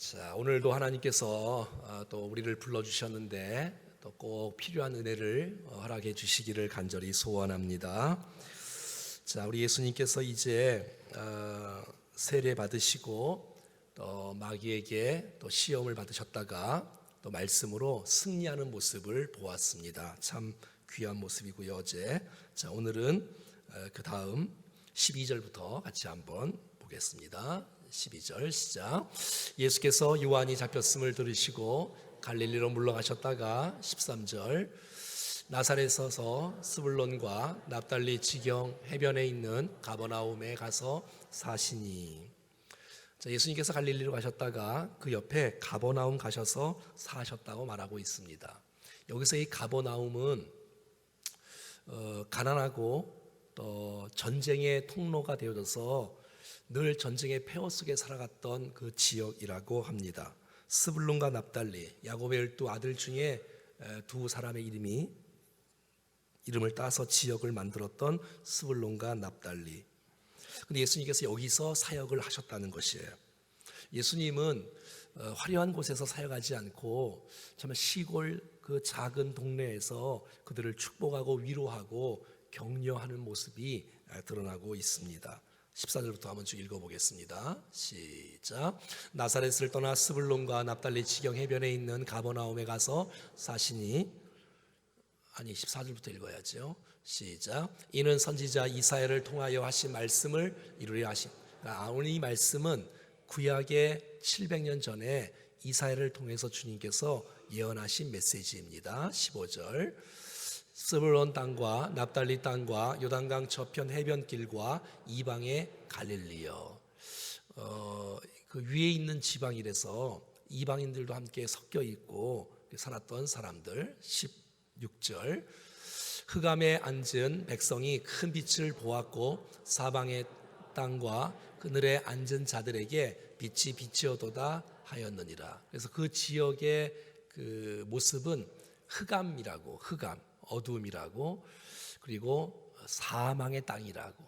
자, 오늘도 하나님께서 또 우리를 불러주셨는데 또 꼭 필요한 은혜를 허락해 주시기를 간절히 소원합니다. 자, 우리 예수님께서 이제 세례 받으시고 또 마귀에게 또 시험을 받으셨다가 또 말씀으로 승리하는 모습을 보았습니다. 참 귀한 모습이고요. 어제. 자, 오늘은 그 다음 12절부터 같이 한번 보겠습니다. 12절 시작. 예수께서 요한이 잡혔음을 들으시고 갈릴리로 물러가셨다가 13절 나사렛에 서서 스불론과 납달리 지경 해변에 있는 가버나움에 가서 사시니. 자, 예수님께서 갈릴리로 가셨다가 그 옆에 가버나움 가셔서 사셨다고 말하고 있습니다. 여기서 이 가버나움은 가난하고 또 전쟁의 통로가 되어져서 늘 전쟁의 폐허 속에 살아갔던 그 지역이라고 합니다. 스불론과 납달리, 야곱의 12 아들 중에 두 사람의 이름을 따서 지역을 만들었던 스불론과 납달리. 근데 예수님께서 여기서 사역을 하셨다는 것이에요. 예수님은 화려한 곳에서 사역하지 않고 정말 시골 그 작은 동네에서 그들을 축복하고 위로하고 격려하는 모습이 드러나고 있습니다. 14절부터 한번 쭉 읽어보겠습니다. 시작. 나사렛을 떠나 스불론과 납달리 지경 해변에 있는 가버나움에 가서 사시니. 14절부터 읽어야죠. 시작. 이는 선지자 이사야를 통하여 하신 말씀을 이루려 하신. 오늘 이 말씀은 구약의 700년 전에 이사야를 통해서 주님께서 예언하신 메시지입니다. 15절. 스불론 땅과 납달리 땅과 요단강 저편 해변길과 이방의 갈릴리여. 그 위에 있는 지방이라서 이방인들도 함께 섞여 있고 살았던 사람들. 16절. 흑암에 앉은 백성이 큰 빛을 보았고 사방의 땅과 그늘에 앉은 자들에게 빛이 비치어도다 하였느니라. 그래서 그 지역의 그 모습은 흑암이라고, 어두움이라고, 그리고 사망의 땅이라고,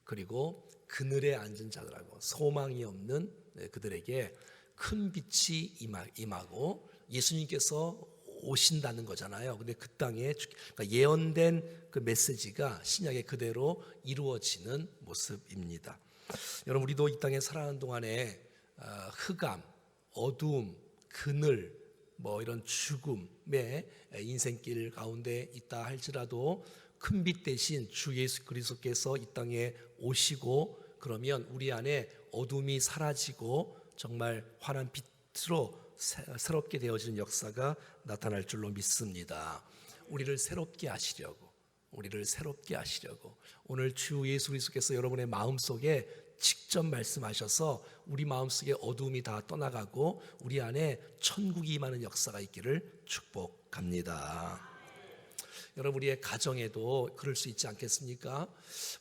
그리고 그늘에 앉은 자들하고 소망이 없는 그들에게 큰 빛이 임하고 예수님께서 오신다는 거잖아요. 근데 그 땅에 그러니까 예언된 그 메시지가 신약에 그대로 이루어지는 모습입니다. 여러분, 우리도 이 땅에 살아가는 동안에 흑암, 어두움, 그늘, 이런 죽음의 인생길 가운데 있다 할지라도 큰 빛 대신 주 예수 그리스도께서 이 땅에 오시고 그러면 우리 안에 어둠이 사라지고 정말 환한 빛으로 새롭게 되어지는 역사가 나타날 줄로 믿습니다. 우리를 새롭게 하시려고 오늘 주 예수 그리스도께서 여러분의 마음속에 직접 말씀하셔서 우리 마음속에 어두움이 다 떠나가고 우리 안에 천국이 임하는 역사가 있기를 축복합니다. 여러분, 우리의 가정에도 그럴 수 있지 않겠습니까?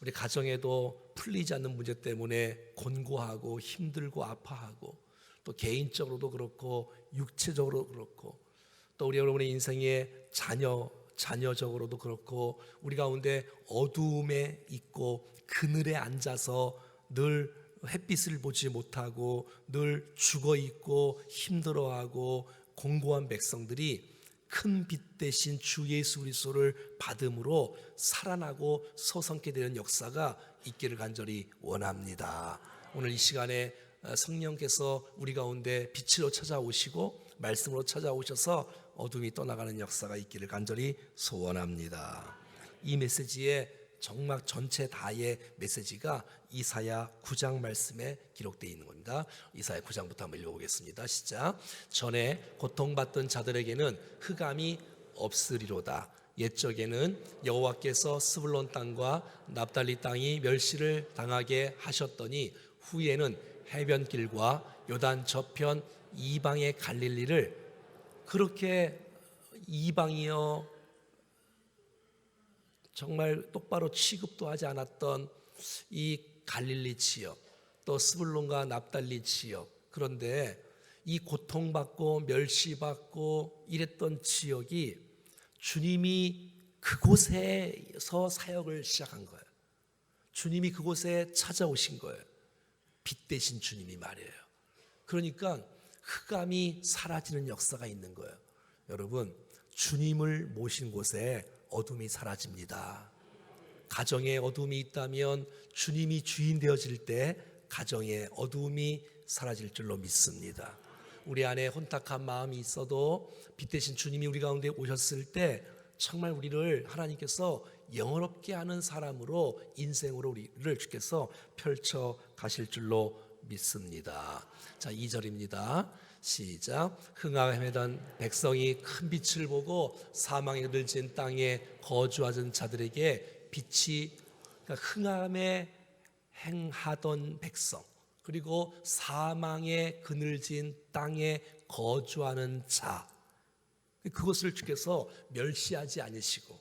우리 가정에도 풀리지 않는 문제 때문에 곤고하고 힘들고 아파하고 또 개인적으로도 그렇고 육체적으로도 그렇고 또 우리 여러분의 인생의 자녀적으로도 그렇고 우리 가운데 어두움에 있고 그늘에 앉아서 늘 햇빛을 보지 못하고 늘 죽어있고 힘들어하고 공고한 백성들이 큰 빛 대신 주 예수 그리스도를 받음으로 살아나고 서성케 되는 역사가 있기를 간절히 원합니다. 오늘 이 시간에 성령께서 우리 가운데 빛으로 찾아오시고 말씀으로 찾아오셔서 어둠이 떠나가는 역사가 있기를 간절히 소원합니다. 이 메시지의 정말 전체 다의 메시지가 이사야 9장 말씀에 기록되어 있는 겁니다. 이사야 9장부터 한번 읽어보겠습니다. 시작. 전에 고통받던 자들에게는 흑암이 없으리로다. 옛적에는 여호와께서 스불론 땅과 납달리 땅이 멸시를 당하게 하셨더니 후에는 해변길과 요단 저편 이방의 갈릴리를 그렇게 이방이여 정말 똑바로 취급도 하지 않았던 이 갈릴리 지역, 또 스불론과 납달리 지역, 그런데 이 고통받고 멸시받고 이랬던 지역이 주님이 그곳에서 사역을 시작한 거예요. 주님이 그곳에 찾아오신 거예요. 빛 대신 주님이 말이에요. 그러니까 흑암이 사라지는 역사가 있는 거예요. 여러분, 주님을 모신 곳에 어둠이 사라집니다. 가정에 어둠이 있다면 주님이 주인 되어질 때 가정의 어둠이 사라질 줄로 믿습니다. 우리 안에 혼탁한 마음이 있어도 빛 대신 주님이 우리 가운데 오셨을 때 정말 우리를 하나님께서 영화롭게 하는 사람으로, 인생으로 우리를 주께서 펼쳐 가실 줄로 믿습니다. 자, 2절입니다. 시작. 흥하게 헤매던 백성이 큰 빛을 보고 사망에 들진 땅에 거주하던 자들에게 빛이, 그러니까 흥함에 행하던 백성, 그리고 사망에 그늘진 땅에 거주하는 자, 그것을 주께서 멸시하지 않으시고,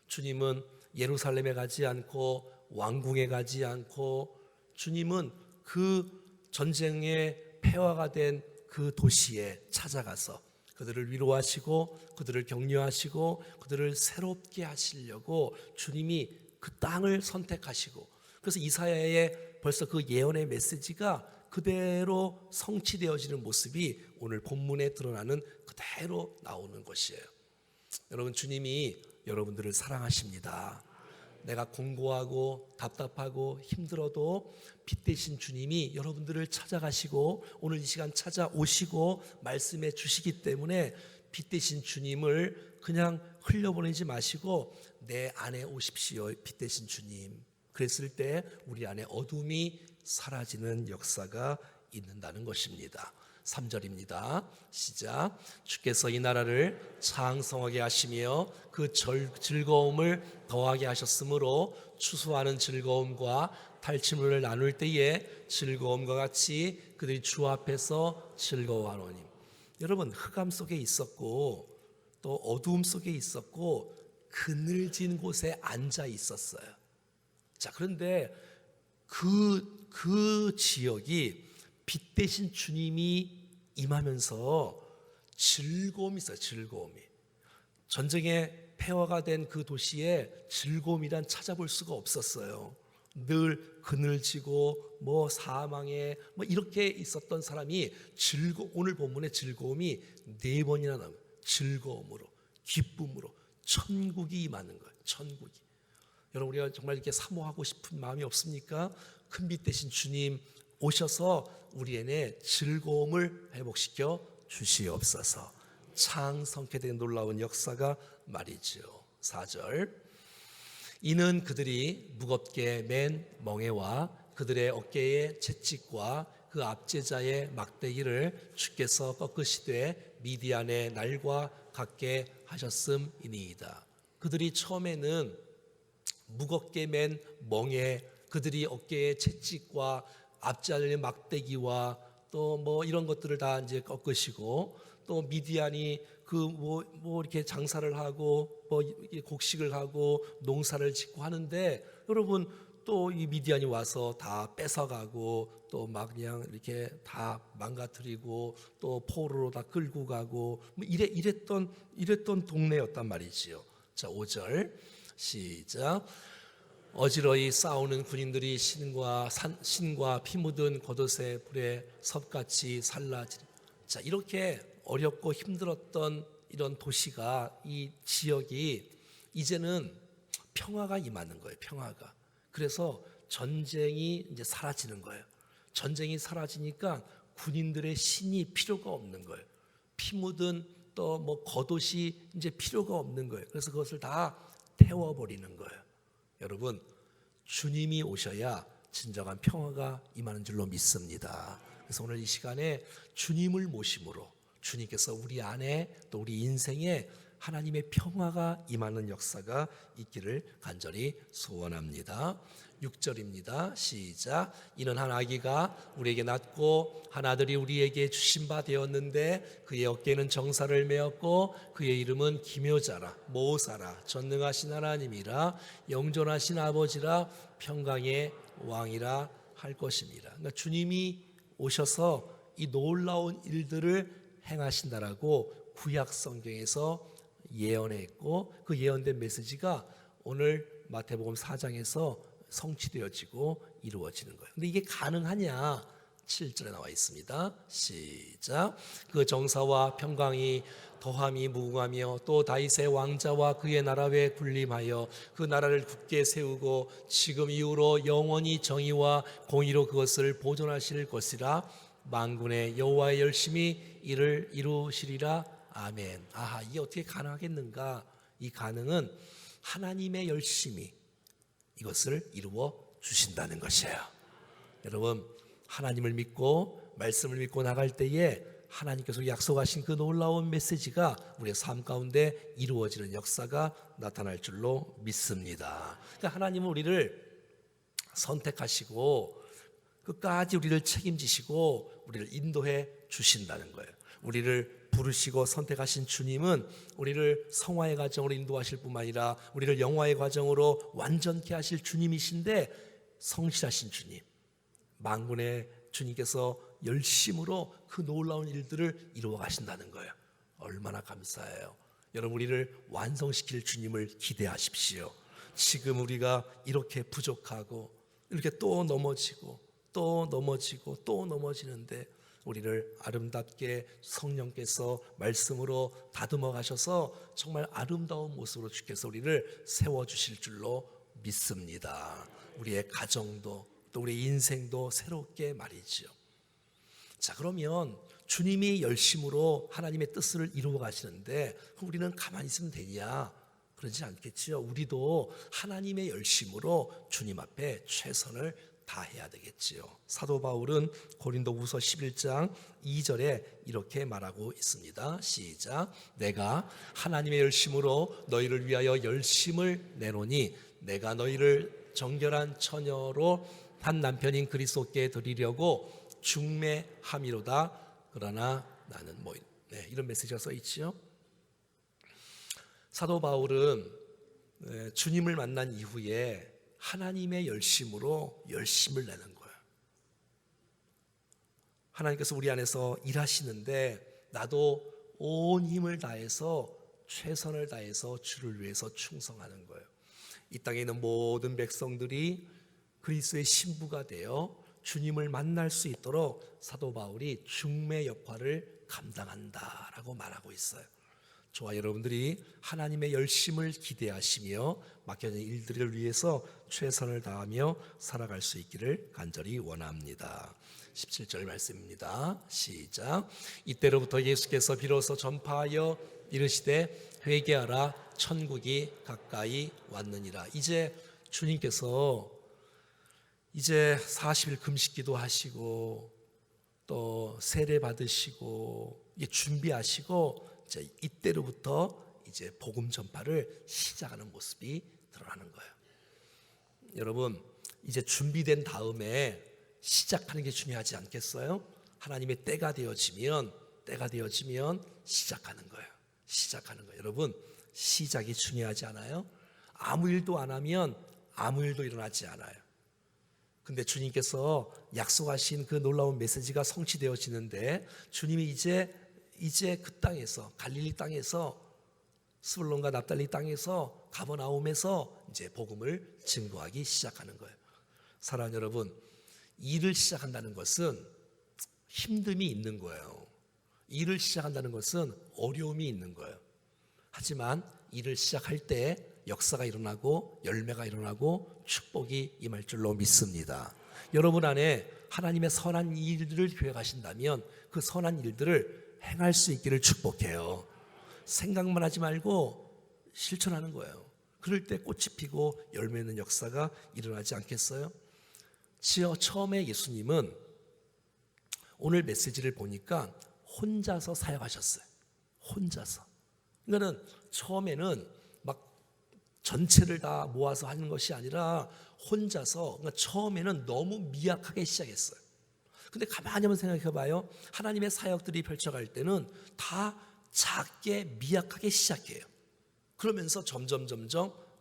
주님은 예루살렘에 가지 않고 왕궁에 가지 않고, 주님은 그 전쟁의 폐허가 된 그 도시에 찾아가서 그들을 위로하시고 그들을 격려하시고 그들을 새롭게 하시려고 주님이 그 땅을 선택하시고, 그래서 이사야의 벌써 그 예언의 메시지가 그대로 성취되어지는 모습이 오늘 본문에 드러나는 그대로 나오는 것이에요. 여러분, 주님이 여러분들을 사랑하십니다. 내가 공고하고 답답하고 힘들어도 빛 대신 주님이 여러분들을 찾아가시고 오늘 이 시간 찾아오시고 말씀해 주시기 때문에 빛 대신 주님을 그냥 흘려보내지 마시고 내 안에 오십시오. 빛 대신 주님. 그랬을 때 우리 안에 어둠이 사라지는 역사가 있는다는 것입니다. 3절입니다. 시작. 주께서 이 나라를 창성하게 하시며 그 즐거움을 더하게 하셨으므로 추수하는 즐거움과 탈취물을 나눌 때에 즐거움과 같이 그들이 주 앞에서 즐거워하노니. 여러분, 흑암 속에 있었고 또 어두움 속에 있었고 그늘진 곳에 앉아 있었어요. 자, 그런데 그 지역이 빛 대신 주님이 임하면서 즐거움이 있어요. 즐거움이. 전쟁에 폐허가 된 그 도시에 즐거움이란 찾아볼 수가 없었어요. 늘 그늘지고 사망에 이렇게 있었던 사람이 오늘 본문의 즐거움이 4번이나 나와요. 즐거움으로, 기쁨으로 천국이 임하는 거예요. 천국이. 여러분, 우리가 정말 이렇게 사모하고 싶은 마음이 없습니까? 큰 빛 대신 주님 오셔서 우리 안에 즐거움을 회복시켜 주시옵소서. 창성케 된 놀라운 역사가 말이죠. 4절. 이는 그들이 무겁게 맨 멍에와 그들의 어깨의 채찍과 그 압제자의 막대기를 주께서 꺾으시되 미디안의 날과 같게 하셨음이니이다. 그들이 처음에는 무겁게 맨 멍에, 그들이 어깨에 채찍과 압제자의 막대기와 또 이런 것들을 다 이제 꺾으시고, 또 미디안이 이렇게 장사를 하고 곡식을 하고 농사를 짓고 하는데, 여러분, 또 이 미디안이 와서 다 뺏어가고 또 막 그냥 이렇게 다 망가뜨리고 또 포로로 다 끌고 가고 이랬던 동네였단 말이지요. 자, 5절 시작. 어지러이 싸우는 군인들이 신과 피 묻은 겉옷의 불에 섭같이 살라지리. 자, 이렇게 어렵고 힘들었던 이런 도시가, 이 지역이 이제는 평화가 임하는 거예요. 평화가. 그래서 전쟁이 이제 사라지는 거예요. 전쟁이 사라지니까 군인들의 신이 필요가 없는 거예요. 피 묻은 또 겉옷이 이제 필요가 없는 거예요. 그래서 그것을 다 태워버리는 거예요. 여러분, 주님이 오셔야 진정한 평화가 임하는 줄로 믿습니다. 그래서 오늘 이 시간에 주님을 모심으로 주님께서 우리 안에 또 우리 인생에 하나님의 평화가 임하는 역사가 있기를 간절히 소원합니다. 6절입니다. 시작. 이는 한 아기가 우리에게 낳고 한 아들이 우리에게 주신 바 되었는데 그의 어깨에는 정사를 메었고 그의 이름은 기묘자라 모사라 전능하신 하나님이라 영존하신 아버지라 평강의 왕이라 할 것입니다. 그러니까 주님이 오셔서 이 놀라운 일들을 행하신다라고 구약 성경에서 예언했고, 그 예언된 메시지가 오늘 마태복음 4장에서 성취되어지고 이루어지는 거예요. 근데 이게 가능하냐? 7절에 나와 있습니다. 시작. 그 정사와 평강이 더함이 무궁하며 또 다윗의 왕자와 그의 나라 외에 군림하여 그 나라를 굳게 세우고 지금 이후로 영원히 정의와 공의로 그것을 보존하실 것이라. 만군의 여호와의 열심히 이를 이루시리라. 아멘. 아하, 이게 어떻게 가능하겠는가? 이 가능은 하나님의 열심히 이것을 이루어 주신다는 것이에요. 여러분, 하나님을 믿고 말씀을 믿고 나갈 때에 하나님께서 약속하신 그 놀라운 메시지가 우리의 삶 가운데 이루어지는 역사가 나타날 줄로 믿습니다. 그러니까 하나님은 우리를 선택하시고 끝까지 우리를 책임지시고 우리를 인도해 주신다는 거예요. 우리를 부르시고 선택하신 주님은 우리를 성화의 과정으로 인도하실 뿐만 아니라 우리를 영화의 과정으로 완전케 하실 주님이신데, 성실하신 주님, 만군의 주님께서 열심으로 그 놀라운 일들을 이루어 가신다는 거예요. 얼마나 감사해요. 여러분, 우리를 완성시킬 주님을 기대하십시오. 지금 우리가 이렇게 부족하고 이렇게 또 넘어지고 또 넘어지고 또 넘어지는데 우리를 아름답게 성령께서 말씀으로 다듬어 가셔서 정말 아름다운 모습으로 주께서 우리를 세워주실 줄로 믿습니다. 우리의 가정도 또 우리의 인생도 새롭게 말이죠. 자, 그러면 주님이 열심으로 하나님의 뜻을 이루어 가시는데 우리는 가만히 있으면 되냐? 그러지 않겠지요. 우리도 하나님의 열심으로 주님 앞에 최선을 다해야 되겠지요. 사도 바울은 고린도후서 11장 2절에 이렇게 말하고 있습니다. 시작. 내가 하나님의 열심으로 너희를 위하여 열심을 내노니 내가 너희를 정결한 처녀로 한 남편인 그리스도께 드리려고 중매함이로다. 그러나 나는 이런 메시지가 써 있지요. 사도 바울은 주님을 만난 이후에 하나님의 열심으로 열심을 내는 거예요. 하나님께서 우리 안에서 일하시는데 나도 온 힘을 다해서 최선을 다해서 주를 위해서 충성하는 거예요. 이 땅에 있는 모든 백성들이 그리스도의 신부가 되어 주님을 만날 수 있도록 사도 바울이 중매 역할을 감당한다라고 말하고 있어요. 저와 여러분들이 하나님의 열심을 기대하시며 맡겨진 일들을 위해서 최선을 다하며 살아갈 수 있기를 간절히 원합니다. 17절 말씀입니다. 시작. 이때로부터 예수께서 비로소 전파하여 이르시되 회개하라 천국이 가까이 왔느니라. 이제 주님께서 이제 40일 금식기도 하시고 또 세례 받으시고 이게 준비하시고 이제 이때로부터 이제 복음 전파를 시작하는 모습이 드러나는 거예요. 여러분, 이제 준비된 다음에 시작하는 게 중요하지 않겠어요? 하나님의 때가 되어지면 시작하는 거예요. 시작하는 거예요. 여러분, 시작이 중요하지 않아요? 아무 일도 안 하면 아무 일도 일어나지 않아요. 근데 주님께서 약속하신 그 놀라운 메시지가 성취되어지는데 주님이 이제 그 땅에서 갈릴리 땅에서 스불론과 납달리 땅에서 가버나움에서 이제 복음을 증거하기 시작하는 거예요. 사랑하는 여러분, 일을 시작한다는 것은 힘듦이 있는 거예요. 일을 시작한다는 것은 어려움이 있는 거예요. 하지만 일을 시작할 때 역사가 일어나고 열매가 일어나고 축복이 임할 줄로 믿습니다. 여러분 안에 하나님의 선한 일들을 계획하신다면 그 선한 일들을 행할 수 있기를 축복해요. 생각만 하지 말고 실천하는 거예요. 그럴 때 꽃이 피고 열매 맺는 역사가 일어나지 않겠어요? 처음에 예수님은 오늘 메시지를 보니까 혼자서 사역하셨어요. 혼자서. 그러니까는 처음에는 막 전체를 다 모아서 하는 것이 아니라 혼자서, 그러니까 처음에는 너무 미약하게 시작했어요. 근데 가만히 한번 생각해 봐요. 하나님의 사역들이 펼쳐갈 때는 다 작게 미약하게 시작해요. 그러면서 점점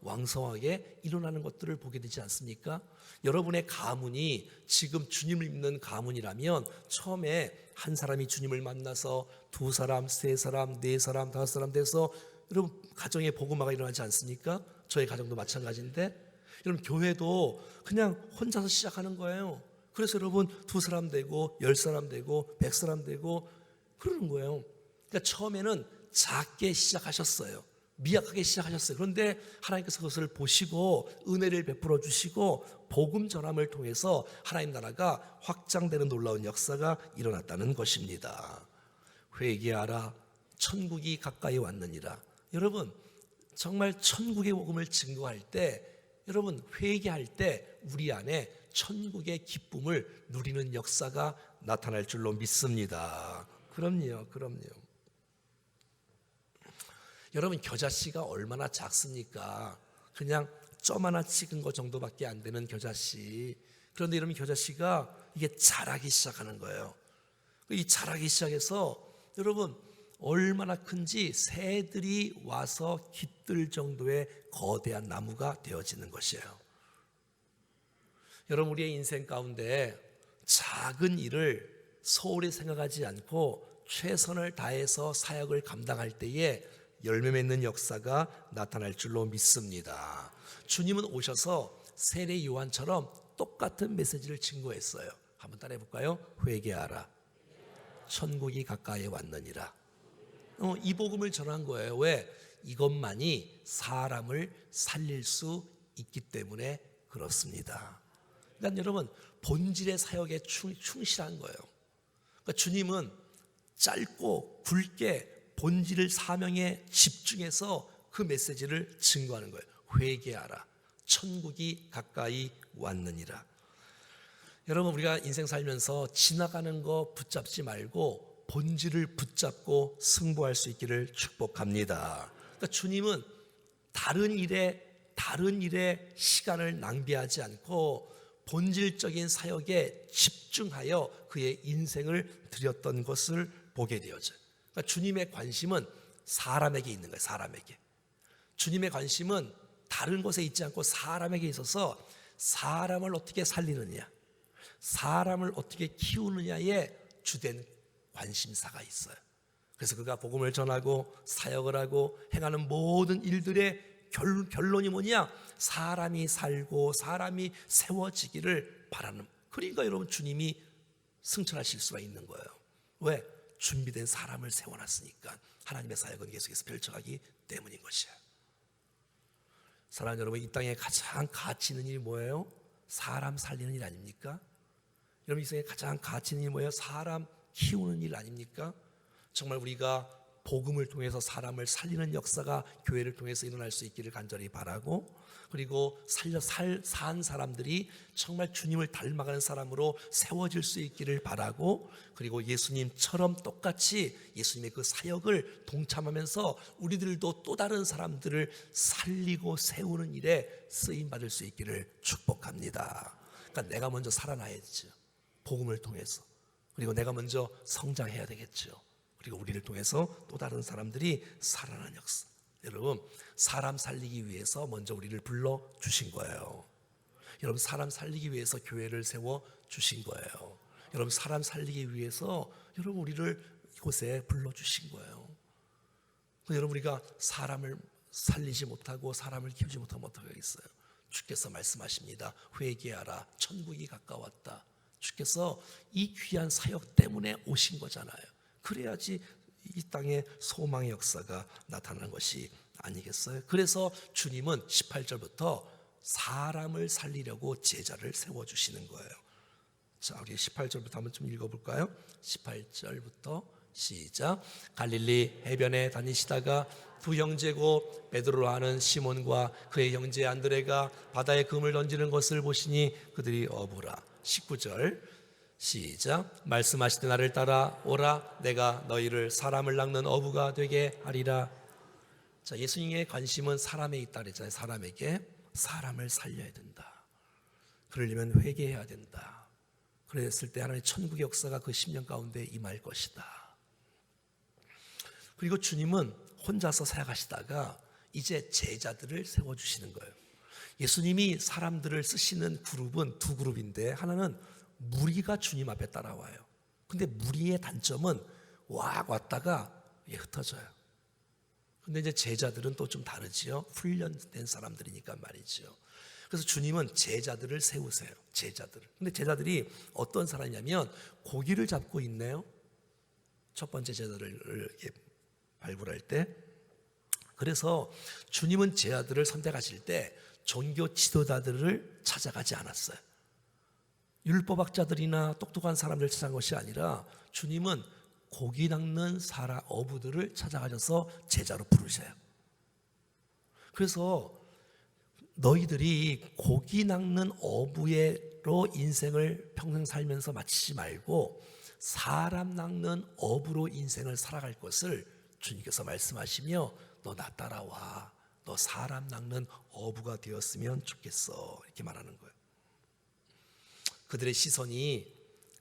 왕성하게 일어나는 것들을 보게 되지 않습니까? 여러분의 가문이 지금 주님을 믿는 가문이라면 처음에 한 사람이 주님을 만나서 두 사람, 세 사람, 네 사람, 다섯 사람 돼서 여러분 가정에 복음화가 일어나지 않습니까? 저희 가정도 마찬가지인데 여러분 교회도 그냥 혼자서 시작하는 거예요. 그래서 여러분 2사람 되고 10사람 되고 100사람 되고 그러는 거예요. 그러니까 처음에는 작게 시작하셨어요. 미약하게 시작하셨어요. 그런데 하나님께서 그것을 보시고 은혜를 베풀어 주시고 복음 전함을 통해서 하나님 나라가 확장되는 놀라운 역사가 일어났다는 것입니다. 회개하라, 천국이 가까이 왔느니라. 여러분 정말 천국의 복음을 증거할 때, 여러분 회개할 때 우리 안에 천국의 기쁨을 누리는 역사가 나타날 줄로 믿습니다. 그럼요. 여러분 겨자씨가 얼마나 작습니까? 그냥 점 하나 찍은 것 정도밖에 안 되는 겨자씨. 그런데 여러분 겨자씨가 이게 자라기 시작하는 거예요. 이 자라기 시작해서 여러분 얼마나 큰지 새들이 와서 깃들 정도의 거대한 나무가 되어지는 것이에요. 여러분 우리의 인생 가운데 작은 일을 소홀히 생각하지 않고 최선을 다해서 사역을 감당할 때에 열매 맺는 역사가 나타날 줄로 믿습니다. 주님은 오셔서 세례 요한처럼 똑같은 메시지를 증거했어요. 한번 따라해 볼까요? 회개하라, 천국이 가까이 왔느니라. 이 복음을 전한 거예요. 왜? 이것만이 사람을 살릴 수 있기 때문에 그렇습니다. 그러니까 여러분 본질의 사역에 충실한 거예요. 그러니까 주님은 짧고 굵게 본질을 사명에 집중해서 그 메시지를 증거하는 거예요. 회개하라, 천국이 가까이 왔느니라. 여러분 우리가 인생 살면서 지나가는 거 붙잡지 말고 본질을 붙잡고 승부할 수 있기를 축복합니다. 그러니까 주님은 다른 일에 시간을 낭비하지 않고 본질적인 사역에 집중하여 그의 인생을 드렸던 것을 보게 되어져요. 그러니까 주님의 관심은 사람에게 있는 거예요. 사람에게. 주님의 관심은 다른 곳에 있지 않고 사람에게 있어서 사람을 어떻게 살리느냐, 사람을 어떻게 키우느냐에 주된 관심사가 있어요. 그래서 그가 복음을 전하고 사역을 하고 행하는 모든 일들의 결론이 뭐냐? 사람이 살고 사람이 세워지기를 바라는. 그러니까 여러분 주님이 승천하실 수가 있는 거예요. 왜? 준비된 사람을 세워놨으니까. 하나님의 사역은 계속해서 펼쳐가기 때문인 것이에요. 사랑하는 여러분, 이 땅에 가장 가치 있는 일이 뭐예요? 사람 살리는 일 아닙니까? 여러분 이 세상에 가장 가치 있는 일이 뭐예요? 사람 키우는 일 아닙니까? 정말 우리가 복음을 통해서 사람을 살리는 역사가 교회를 통해서 일어날 수 있기를 간절히 바라고, 그리고 산 사람들이 정말 주님을 닮아가는 사람으로 세워질 수 있기를 바라고, 그리고 예수님처럼 똑같이 예수님의 그 사역을 동참하면서 우리들도 또 다른 사람들을 살리고 세우는 일에 쓰임받을 수 있기를 축복합니다. 그러니까 내가 먼저 살아나야죠. 복음을 통해서. 그리고 내가 먼저 성장해야 되겠죠. 그리고 우리를 통해서 또 다른 사람들이 살아나는 역사. 여러분 사람 살리기 위해서 먼저 우리를 불러주신 거예요. 여러분 사람 살리기 위해서 교회를 세워주신 거예요. 여러분 사람 살리기 위해서 여러분 우리를 이곳에 불러주신 거예요. 여러분 우리가 사람을 살리지 못하고 사람을 키우지 못하면 어떻게 하겠어요? 주께서 말씀하십니다. 회개하라, 천국이 가까웠다. 주께서 이 귀한 사역 때문에 오신 거잖아요. 그래야지 이 땅에 소망의 역사가 나타나는 것이 아니겠어요? 그래서 주님은 18절부터 사람을 살리려고 제자를 세워주시는 거예요. 자, 우리 18절부터 한번 좀 읽어볼까요? 18절부터 시작. 갈릴리 해변에 다니시다가 두 형제고 베드로로 하는 시몬과 그의 형제 안드레가 바다에 금을 던지는 것을 보시니 그들이 어부라. 19절 시작. 말씀하시되 나를 따라 오라. 내가 너희를 사람을 낚는 어부가 되게 하리라. 자, 예수님의 관심은 사람에 있다 그랬잖아요. 사람에게. 사람을 살려야 된다. 그러려면 회개해야 된다. 그랬을 때 하나님의 천국의 역사가 그 10년 가운데 임할 것이다. 그리고 주님은 혼자서 사역하시다가 이제 제자들을 세워주시는 거예요. 예수님이 사람들을 쓰시는 그룹은 두 그룹인데, 하나는 무리가 주님 앞에 따라와요. 근데 무리의 단점은 와 왔다가 흩어져요. 근데 이제 제자들은 또 좀 다르지요. 훈련된 사람들이니까 말이죠. 그래서 주님은 제자들을 세우세요. 제자들을. 근데 제자들이 어떤 사람이냐면 고기를 잡고 있네요. 첫 번째 제자들을 이렇게 발굴할 때. 그래서 주님은 제자들을 선택하실 때 종교 지도자들을 찾아가지 않았어요. 율법학자들이나 똑똑한 사람들 찾아간 것이 아니라 주님은 고기 낚는 어부들을 찾아가셔서 제자로 부르셔요. 그래서 너희들이 고기 낚는 어부로 인생을 평생 살면서 마치지 말고 사람 낚는 어부로 인생을 살아갈 것을 주님께서 말씀하시며 너 나 따라와. 너 사람 낚는 어부가 되었으면 좋겠어. 이렇게 말하는 거예요. 그들의 시선이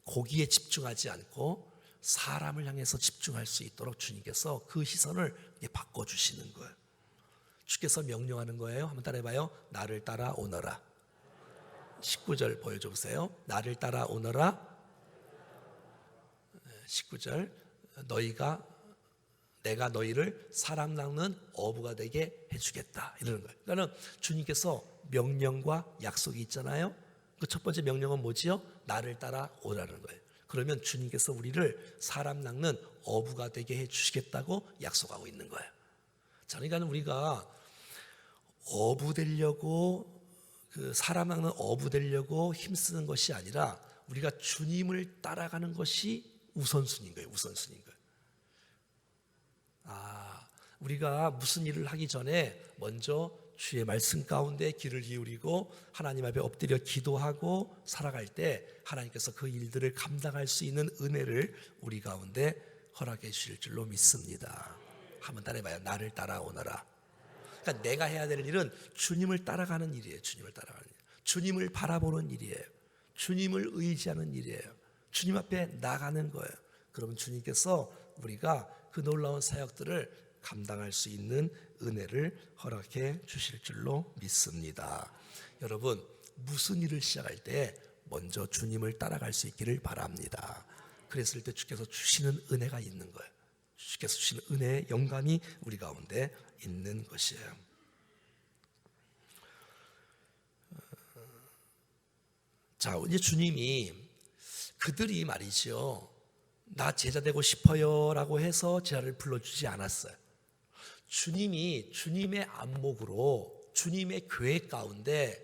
고기에 집중하지 않고 사람을 향해서 집중할 수 있도록 주님께서 그 시선을 바꿔주시는 거예요. 주께서 명령하는 거예요. 한번 따라해봐요. 나를 따라오너라. 19절 보여줘 보세요. 나를 따라오너라. 19절 내가 너희를 사람 낚는 어부가 되게 해주겠다 이러는 거예요. 그러니까 주님께서 명령과 약속이 있잖아요. 그 첫 번째 명령은 뭐지요? 나를 따라오라는 거예요. 그러면 주님께서 우리를 사람 낚는 어부가 되게 해주시겠다고 약속하고 있는 거예요. 자, 그러니까 우리가 어부 되려고 사람 낚는 어부 되려고 힘쓰는 것이 아니라 우리가 주님을 따라가는 것이 우선순위인 거예요. 우선순위인 거예요. 우리가 무슨 일을 하기 전에 먼저 주의 말씀 가운데 귀를 기울이고 하나님 앞에 엎드려 기도하고 살아갈 때 하나님께서 그 일들을 감당할 수 있는 은혜를 우리 가운데 허락해 주실 줄로 믿습니다. 한번 따라해봐요. 나를 따라오너라. 그러니까 내가 해야 되는 일은 주님을 따라가는 일이에요. 주님을 따라가는 일. 주님을 바라보는 일이에요. 주님을 의지하는 일이에요. 주님 앞에 나가는 거예요. 그러면 주님께서 우리가 그 놀라운 사역들을 감당할 수 있는 은혜를 허락해 주실 줄로 믿습니다. 여러분, 무슨 일을 시작할 때 먼저 주님을 따라갈 수 있기를 바랍니다. 그랬을 때 주께서 주시는 은혜가 있는 거예요. 주께서 주시는 은혜의 영감이 우리 가운데 있는 것이에요. 자, 이제 주님이 그들이 말이죠. 나 제자 되고 싶어요 라고 해서 제자를 불러주지 않았어요. 주님이 주님의 안목으로 주님의 계획 가운데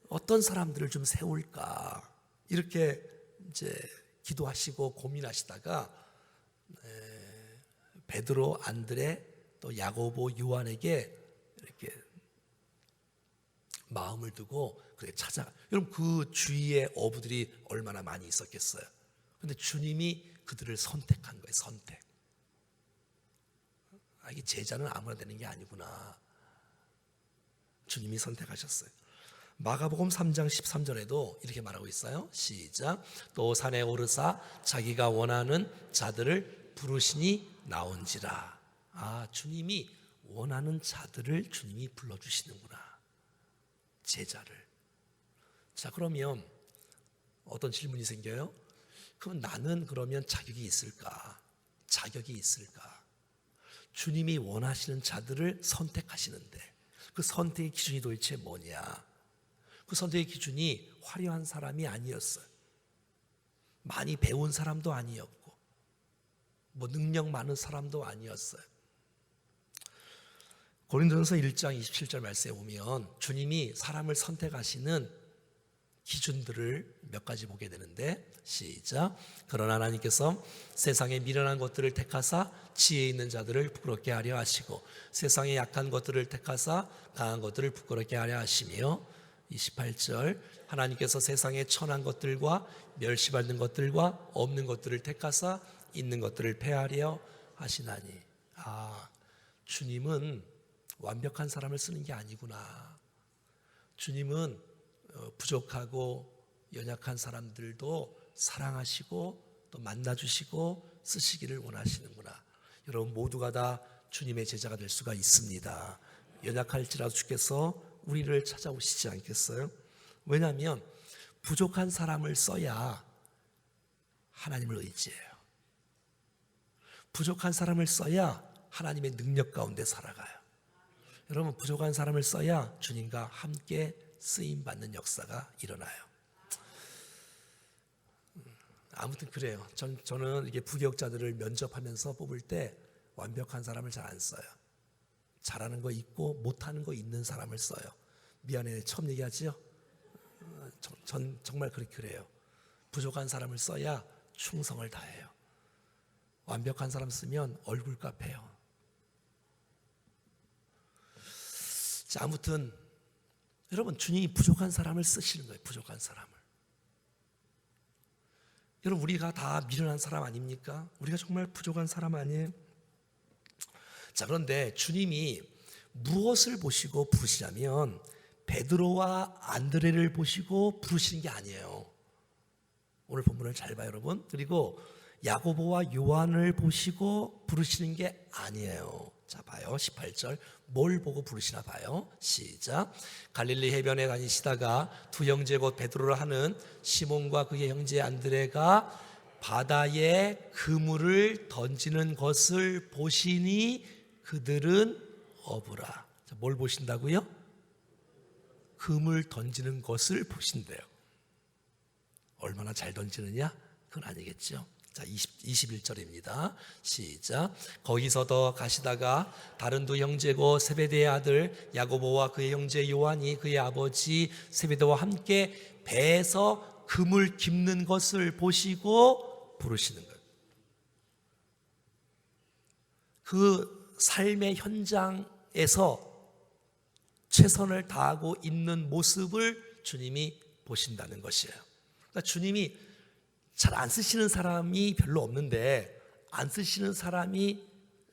어떤 사람들을 좀 세울까 이렇게 이제 기도하시고 고민하시다가 베드로, 안드레, 또 야고보, 요한에게 이렇게 마음을 두고 그렇게 여러분 그 주위에 어부들이 얼마나 많이 있었겠어요. 그런데 주님이 그들을 선택한 거예요. 선택. 이게 제자는 아무나 되는 게 아니구나. 주님이 선택하셨어요. 마가복음 3장 13절에도 이렇게 말하고 있어요. 시작. 또 산에 오르사 자기가 원하는 자들을 부르시니 나온지라. 주님이 원하는 자들을 주님이 불러주시는구나. 제자를. 자, 그러면 어떤 질문이 생겨요? 그럼 나는 그러면 자격이 있을까? 자격이 있을까? 주님이 원하시는 자들을 선택하시는데 그 선택의 기준이 도대체 뭐냐? 그 선택의 기준이 화려한 사람이 아니었어요. 많이 배운 사람도 아니었고 능력 많은 사람도 아니었어요. 고린도전서 1장 27절 말씀에 보면 주님이 사람을 선택하시는 기준들을 몇 가지 보게 되는데 시작. 그러나 하나님께서 세상의 미련한 것들을 택하사 지혜 있는 자들을 부끄럽게 하려 하시고 세상의 약한 것들을 택하사 강한 것들을 부끄럽게 하려 하시며 28절 하나님께서 세상의 천한 것들과 멸시받는 것들과 없는 것들을 택하사 있는 것들을 폐하려 하시나니. 주님은 완벽한 사람을 쓰는 게 아니구나. 주님은 부족하고 연약한 사람들도 사랑하시고 또 만나주시고 쓰시기를 원하시는구나. 여러분 모두가 다 주님의 제자가 될 수가 있습니다. 연약할지라도 주께서 우리를 찾아오시지 않겠어요? 왜냐하면 부족한 사람을 써야 하나님을 의지해요. 부족한 사람을 써야 하나님의 능력 가운데 살아가요. 여러분, 부족한 사람을 써야 주님과 함께 쓰임받는 역사가 일어나요. 아무튼 그래요. 저는 이게 부교육자들을 면접하면서 뽑을 때 완벽한 사람을 잘 안 써요. 잘하는 거 있고 못하는 거 있는 사람을 써요. 미안해, 처음 얘기하지요? 전 정말 그래요. 부족한 사람을 써야 충성을 다해요. 완벽한 사람 쓰면 얼굴 값해요. 자, 아무튼 여러분, 주님이 부족한 사람을 쓰시는 거예요. 부족한 사람을. 여러분, 우리가 다 미련한 사람 아닙니까? 우리가 정말 부족한 사람 아니에요? 자, 그런데 주님이 무엇을 보시고 부르시냐면 베드로와 안드레를 보시고 부르시는 게 아니에요. 오늘 본문을 잘 봐요, 여러분. 그리고 야고보와 요한을 보시고 부르시는 게 아니에요. 자, 봐요. 18절. 뭘 보고 부르시나 봐요. 시작. 갈릴리 해변에 다니시다가 두 형제 곧 베드로를 하는 시몬과 그의 형제 안드레가 바다에 그물을 던지는 것을 보시니 그들은 어부라. 자, 뭘 보신다고요? 그물 던지는 것을 보신대요. 얼마나 잘 던지느냐? 그건 아니겠죠. 자, 21절입니다. 시작. 거기서 더 가시다가 다른 두 형제고 세베대의 아들 야고보와 그의 형제 요한이 그의 아버지 세베대와 함께 배에서 그물 깁는 것을 보시고 부르시는 거예요. 그 삶의 현장에서 최선을 다하고 있는 모습을 주님이 보신다는 것이에요. 그러니까 주님이 잘 안 쓰시는 사람이 별로 없는데, 안 쓰시는 사람이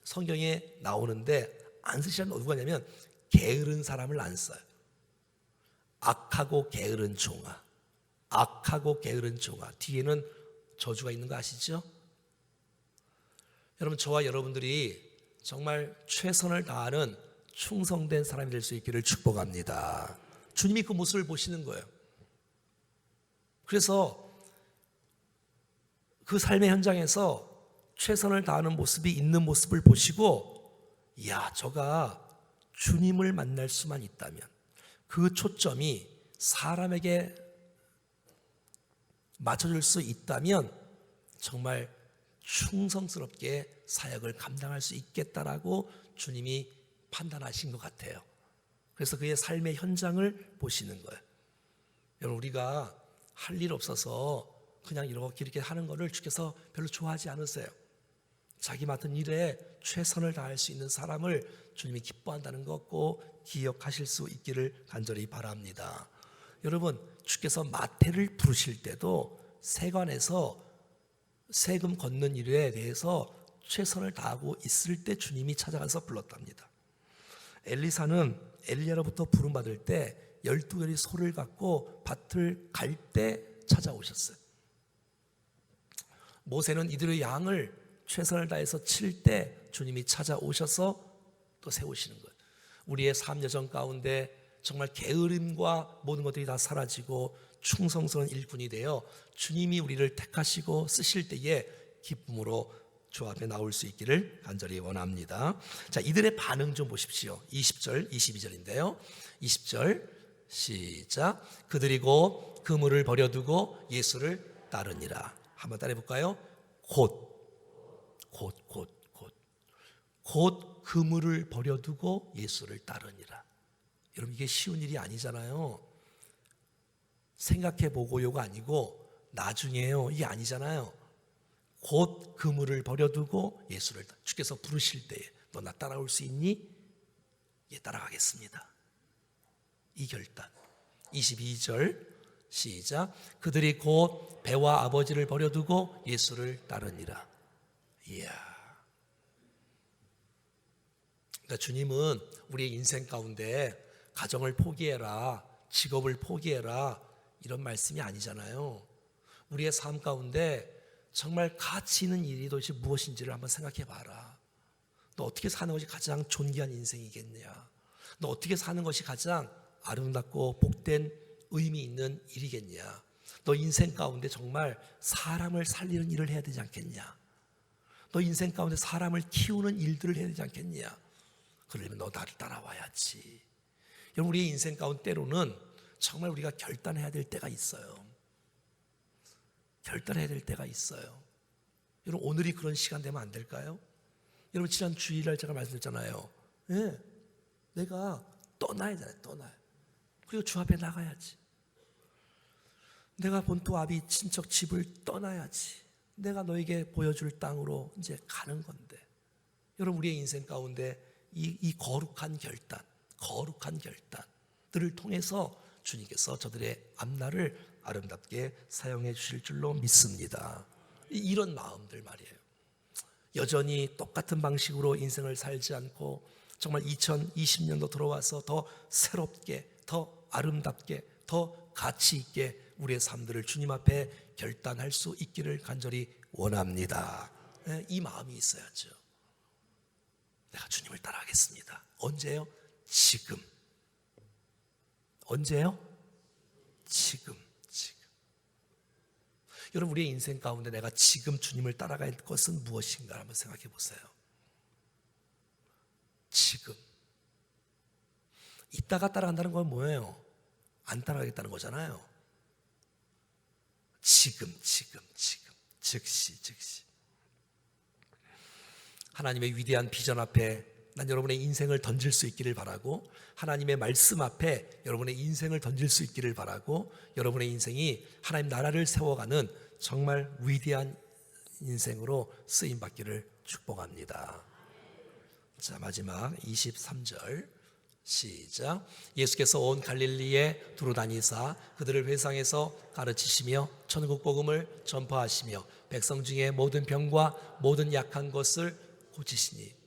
성경에 나오는데, 안 쓰시는 누구냐면 게으른 사람을 안 써요. 악하고 게으른 종아, 악하고 게으른 종아. 뒤에는 저주가 있는 거 아시죠? 여러분, 저와 여러분들이 정말 최선을 다하는 충성된 사람이 될 수 있기를 축복합니다. 주님이 그 모습을 보시는 거예요. 그래서 그 삶의 현장에서 최선을 다하는 모습이 있는 모습을 보시고, 이야, 저가 주님을 만날 수만 있다면, 그 초점이 사람에게 맞춰줄 수 있다면 정말 충성스럽게 사역을 감당할 수 있겠다라고 주님이 판단하신 것 같아요. 그래서 그의 삶의 현장을 보시는 거예요. 여러분, 우리가 할 일 없어서 그냥 이렇게 하는 거를 주께서 별로 좋아하지 않으세요. 자기 맡은 일에 최선을 다할 수 있는 사람을 주님이 기뻐한다는 것 꼭 기억하실 수 있기를 간절히 바랍니다. 여러분, 주께서 마태를 부르실 때도 세관에서 세금 걷는 일에 대해서 최선을 다하고 있을 때 주님이 찾아가서 불렀답니다. 엘리사는 엘리야로부터 부름받을 때 12개의 소를 갖고 밭을 갈 때 찾아오셨어요. 모세는 이들의 양을 최선을 다해서 칠 때 주님이 찾아오셔서 또 세우시는 거예요. 우리의 삶 여정 가운데 정말 게으름과 모든 것들이 다 사라지고 충성스러운 일꾼이 되어 주님이 우리를 택하시고 쓰실 때에 기쁨으로 주 앞에 나올 수 있기를 간절히 원합니다. 자, 이들의 반응 좀 보십시오. 20절, 22절인데요. 20절 시작. 그들이 곧 그물을 버려두고 예수를 따르니라. 한번 따라해 볼까요? 곧 그물을 버려두고 예수를 따르니라. 여러분, 이게 쉬운 일이 아니잖아요. 생각해 보고요가 아니고 나중에요, 이게 아니잖아요. 곧 그물을 버려두고 예수를, 주께서 부르실 때에 너 나 따라올 수 있니? 예, 따라가겠습니다. 이 결단. 22절 시작. 그들이 곧 배와 아버지를 버려두고 예수를 따르니라. 이야. 그러니까 주님은 우리의 인생 가운데 가정을 포기해라, 직업을 포기해라, 이런 말씀이 아니잖아요. 우리의 삶 가운데 정말 가치 있는 일이 도대체 무엇인지를 한번 생각해 봐라. 너 어떻게 사는 것이 가장 존귀한 인생이겠냐? 너 어떻게 사는 것이 가장 아름답고 복된 의미 있는 일이겠냐? 너 인생 가운데 정말 사람을 살리는 일을 해야 되지 않겠냐? 너 인생 가운데 사람을 키우는 일들을 해야 되지 않겠냐? 그러려면 너 나를 따라와야지. 여러분, 우리의 인생 가운데 때로는 정말 우리가 결단해야 될 때가 있어요. 결단해야 될 때가 있어요. 여러분, 오늘이 그런 시간 되면 안 될까요? 여러분, 지난 주일날 제가 말씀드렸잖아요. 예, 내가 떠나야 되잖아요. 떠나요. 그리고 주 앞에 나가야지. 내가 본토 아비 친척 집을 떠나야지. 내가 너에게 보여줄 땅으로 이제 가는 건데, 여러분, 우리의 인생 가운데 이 거룩한 결단들을 통해서 주님께서 저들의 앞날을 아름답게 사용해 주실 줄로 믿습니다. 이런 마음들 말이에요. 여전히 똑같은 방식으로 인생을 살지 않고 정말 2020년도 들어와서 더 새롭게, 더 아름답게, 더 가치 있게 우리의 삶들을 주님 앞에 결단할 수 있기를 간절히 원합니다. 이 마음이 있어야죠. 내가 주님을 따라가겠습니다. 언제요? 지금. 언제요? 지금. 여러분, 우리의 인생 가운데 내가 지금 주님을 따라갈 것은 무엇인가 한번 생각해 보세요. 지금. 이따가 따라간다는 건 뭐예요? 안 따라가겠다는 거잖아요. 지금. 즉시. 하나님의 위대한 비전 앞에 난 여러분의 인생을 던질 수 있기를 바라고, 하나님의 말씀 앞에 여러분의 인생을 던질 수 있기를 바라고, 여러분의 인생이 하나님 나라를 세워가는 정말 위대한 인생으로 쓰임받기를 축복합니다. 자, 마지막 23절 시작. 예수께서 온 갈릴리에 두루 다니사 그들을 회상에서 가르치시며 천국 복음을 전파하시며 백성 중에 모든 병과 모든 약한 것을 고치시니.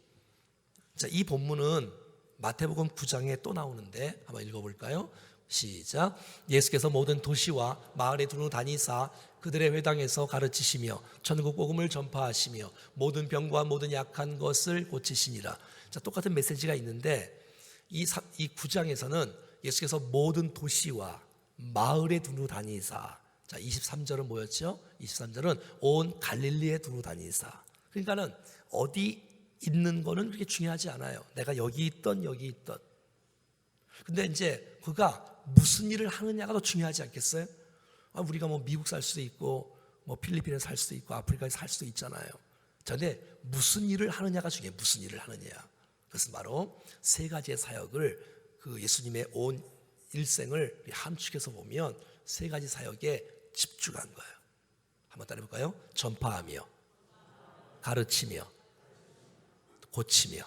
자, 이 본문은 마태복음 9장에 또 나오는데 한번 읽어볼까요? 시작. 예수께서 모든 도시와 마을에 두루 다니사 그들의 회당에서 가르치시며 천국 복음을 전파하시며 모든 병과 모든 약한 것을 고치시니라. 자, 똑같은 메시지가 있는데 이 9장에서는 예수께서 모든 도시와 마을에 두루 다니사. 자, 23절은 뭐였죠? 23절은 온 갈릴리에 두루 다니사. 그러니까는 어디 있는 거는 그렇게 중요하지 않아요. 내가 여기 있던 여기 있던. 근데 이제 그가 무슨 일을 하느냐가 더 중요하지 않겠어요? 우리가 뭐 미국 살 수도 있고 뭐 필리핀에 살 수도 있고 아프리카에 살 수도 있잖아요. 근데 무슨 일을 하느냐가 중요해요. 무슨 일을 하느냐. 그것은 바로 세 가지의 사역을 그 예수님의 온 일생을 함축해서 보면 세 가지 사역에 집중한 거예요. 한번 따라해볼까요? 전파하며, 가르치며, 고치며.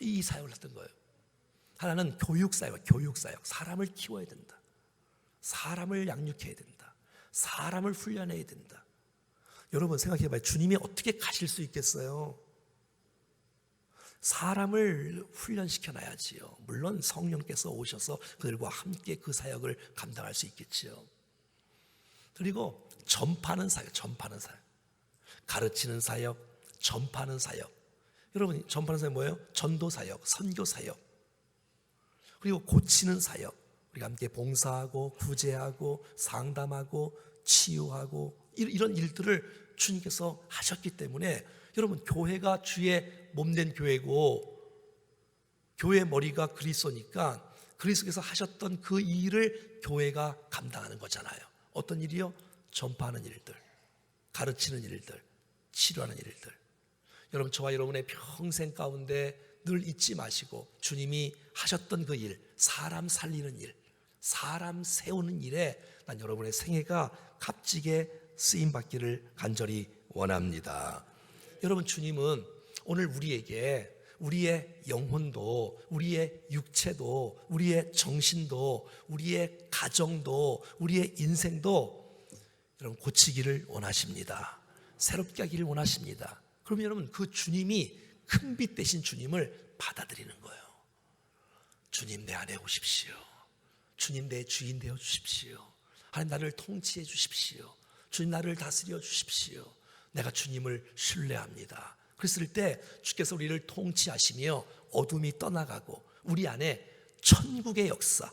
이 사역을 했던 거예요. 하나는 교육사역. 사람을 키워야 된다. 사람을 양육해야 된다. 사람을 훈련해야 된다. 여러분 생각해봐요. 주님이 어떻게 가실 수 있겠어요? 사람을 훈련시켜놔야지요. 물론 성령께서 오셔서 그들과 함께 그 사역을 감당할 수 있겠지요. 그리고 전파하는 사역. 가르치는 사역, 전파하는 사역. 여러분, 전파하는 사역 뭐예요? 전도 사역, 선교 사역. 그리고 고치는 사역. 우리가 함께 봉사하고 구제하고 상담하고 치유하고 이런 일들을 주님께서 하셨기 때문에 여러분, 교회가 주의 몸된 교회고 교회의 머리가 그리스도니까 그리스도께서 하셨던 그 일을 교회가 감당하는 거잖아요. 어떤 일이요? 전파하는 일들, 가르치는 일들, 치료하는 일들. 여러분, 저와 여러분의 평생 가운데 늘 잊지 마시고 주님이 하셨던 그 일, 사람 살리는 일, 사람 세우는 일에 난 여러분의 생애가 값지게 쓰임받기를 간절히 원합니다. 여러분, 주님은 오늘 우리에게 우리의 영혼도, 우리의 육체도, 우리의 정신도, 우리의 가정도, 우리의 인생도 여러분 고치기를 원하십니다. 새롭게 하기를 원하십니다. 그러면 여러분, 그 주님이 큰빛 대신 주님을 받아들이는 거예요. 주님, 내 안에 오십시오. 주님, 내 주인 되어 주십시오. 하나님, 나를 통치해 주십시오. 주님, 나를 다스려 주십시오. 내가 주님을 신뢰합니다. 그랬을 때 주께서 우리를 통치하시며 어둠이 떠나가고 우리 안에 천국의 역사.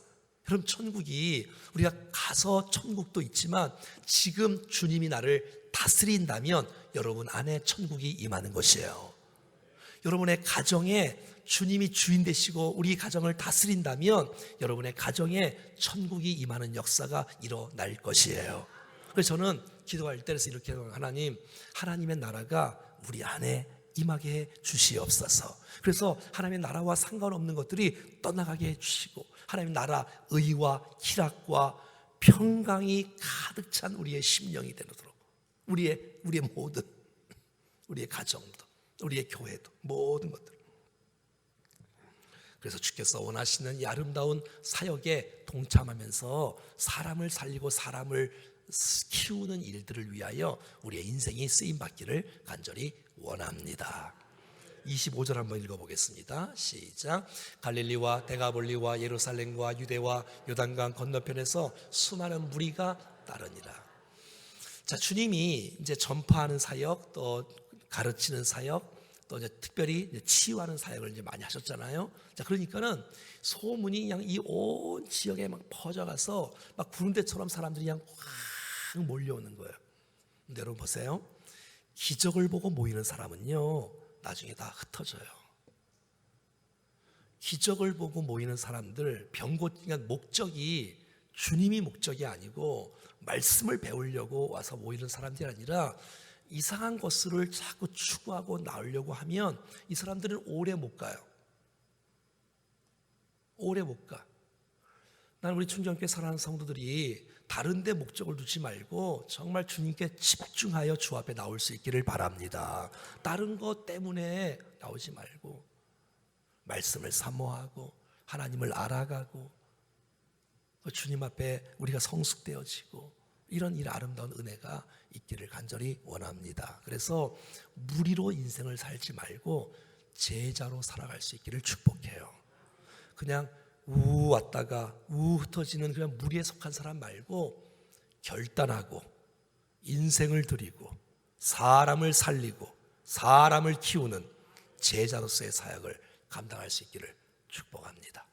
여러분, 천국이 우리가 가서 천국도 있지만 지금 주님이 나를 다스린다면 여러분 안에 천국이 임하는 것이에요. 여러분의 가정에 주님이 주인 되시고 우리 가정을 다스린다면 여러분의 가정에 천국이 임하는 역사가 일어날 것이에요. 그래서 저는 기도할 때 이렇게 하나님의 나라가 우리 안에 임하게 해 주시옵소서. 그래서 하나님의 나라와 상관없는 것들이 떠나가게 해 주시고 하나님의 나라 의와 희락과 평강이 가득 찬 우리의 심령이 되도록 우리의 모든 우리의 가정도 우리의 교회도 모든 것들. 그래서 주께서 원하시는 이 아름다운 사역에 동참하면서 사람을 살리고 사람을 키우는 일들을 위하여 우리의 인생이 쓰임받기를 간절히 원합니다. 25절 한번 읽어보겠습니다. 시작. 갈릴리와 데가볼리와 예루살렘과 유대와 요단강 건너편에서 수많은 무리가 따르니라. 자, 주님이 이제 전파하는 사역, 또 가르치는 사역, 또 이제 특별히 이제 치유하는 사역을 이제 많이 하셨잖아요. 자, 그러니까는 소문이 그냥 이 온 지역에 막 퍼져가서 막 구름대처럼 사람들이 그냥 확 몰려오는 거예요. 근데 여러분 보세요. 기적을 보고 모이는 사람은요, 나중에 다 흩어져요. 기적을 보고 모이는 사람들, 그러니까 목적이 주님이 목적이 아니고 말씀을 배우려고 와서 모이는 사람들이 아니라 이상한 것을 자꾸 추구하고 나오려고 하면 이 사람들은 오래 못 가요. 오래 못 가. 나는 우리 충정교회 사랑하는 성도들이 다른 데 목적을 두지 말고 정말 주님께 집중하여 주 앞에 나올 수 있기를 바랍니다. 다른 것 때문에 나오지 말고 말씀을 사모하고 하나님을 알아가고 주님 앞에 우리가 성숙되어지고 이런 아름다운 은혜가 있기를 간절히 원합니다. 그래서 무리로 인생을 살지 말고 제자로 살아갈 수 있기를 축복해요. 그냥 우 왔다가 우 흩어지는 그냥 무리에 속한 사람 말고 결단하고 인생을 드리고 사람을 살리고 사람을 키우는 제자로서의 사역을 감당할 수 있기를 축복합니다.